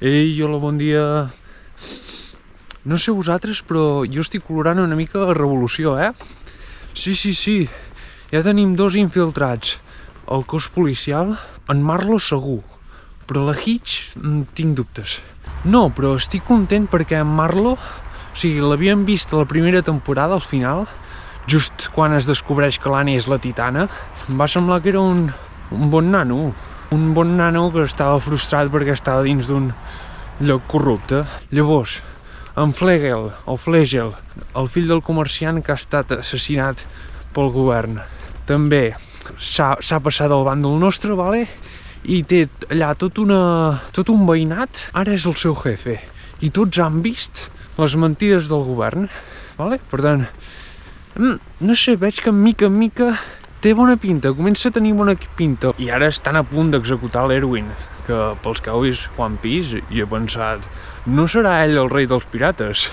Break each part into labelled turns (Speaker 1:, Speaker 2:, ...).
Speaker 1: Ei, hola, bon dia. No sé vosaltres, però jo estic colorant una mica la revolució, eh? Sí. Ja tenim 2 infiltrats. El cos policial, en Marlo segur, però la Hitch tinc dubtes. No, però estic content perquè en Marlo, l'havíem vist a la primera temporada, al final, just quan es descobreix que l'Annie és la titana, em va semblar que era un bon nano. Un bon nano que estava frustrat perquè estava dins d'un lloc corrupte. Llavors, en Flegel, el fill del comerciant que ha estat assassinat pel govern, també s'ha passat al bàndol nostre, vale? I té allà tot un veïnat, ara és el seu jefe. I tots han vist les mentides del govern, vale? Per tant, no sé, veig que mica en mica té bona pinta, comença a tenir bona pinta. I ara estan a punt d'executar l'Erwin, que pels que heu vist One Piece, i he pensat, no serà ell el rei dels pirates?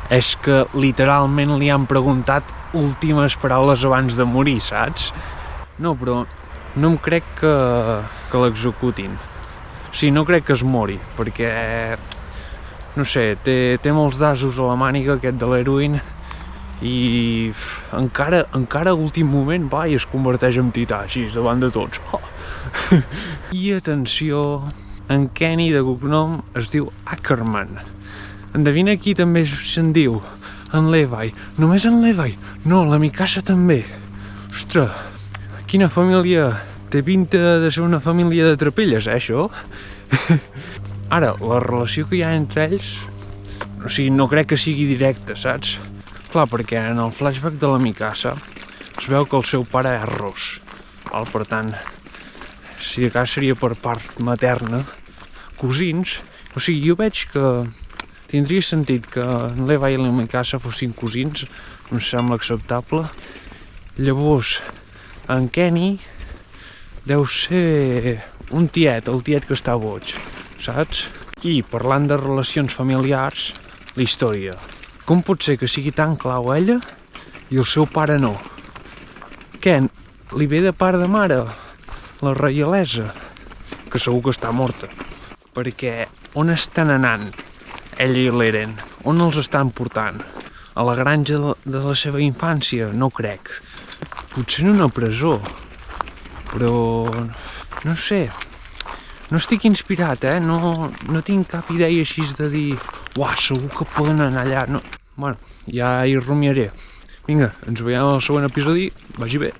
Speaker 1: És que literalment li han preguntat últimes paraules abans de morir, saps? No, però no em crec que l'executin. No crec que es mori, perquè, no sé, té molts dasos a la màniga aquest de l'Erwin, i encara a últim moment va i es converteix en tità, així, davant de tots. I atenció, en Kenny de cognom es diu Ackerman. Endevina qui també se'n diu? En Levi. Només en Levi? No, la Mikasa també. Ostres, quina família. Té pinta de ser una família de trapelles, això? Ara, la relació que hi ha entre ells, no crec que sigui directa, saps? Clar, perquè en el flashback de la Mikasa es veu que el seu pare és ros. Per tant, si de cas seria per part materna, cosins. Jo veig que tindria sentit que en Levi i la Mikasa fossin cosins, em sembla acceptable. Llavors, en Kenny deu ser un tiet, el tiet que està boig, saps? I parlant de relacions familiars, la història. Com pot ser que sigui tan clau ella i el seu pare no? Què, li ve de part de mare la reialesa? Que segur que està morta. Perquè on estan anant ella i l'Eren? On els estan portant? A la granja de la seva infància? No crec. Potser en una presó. Però no sé. No estic inspirat, no tinc cap idea així de dir uah, segur que poden anar allà. No. Bueno, ja hi rumiaré. Vinga, ens veiem al següent episodi. Vagi bé.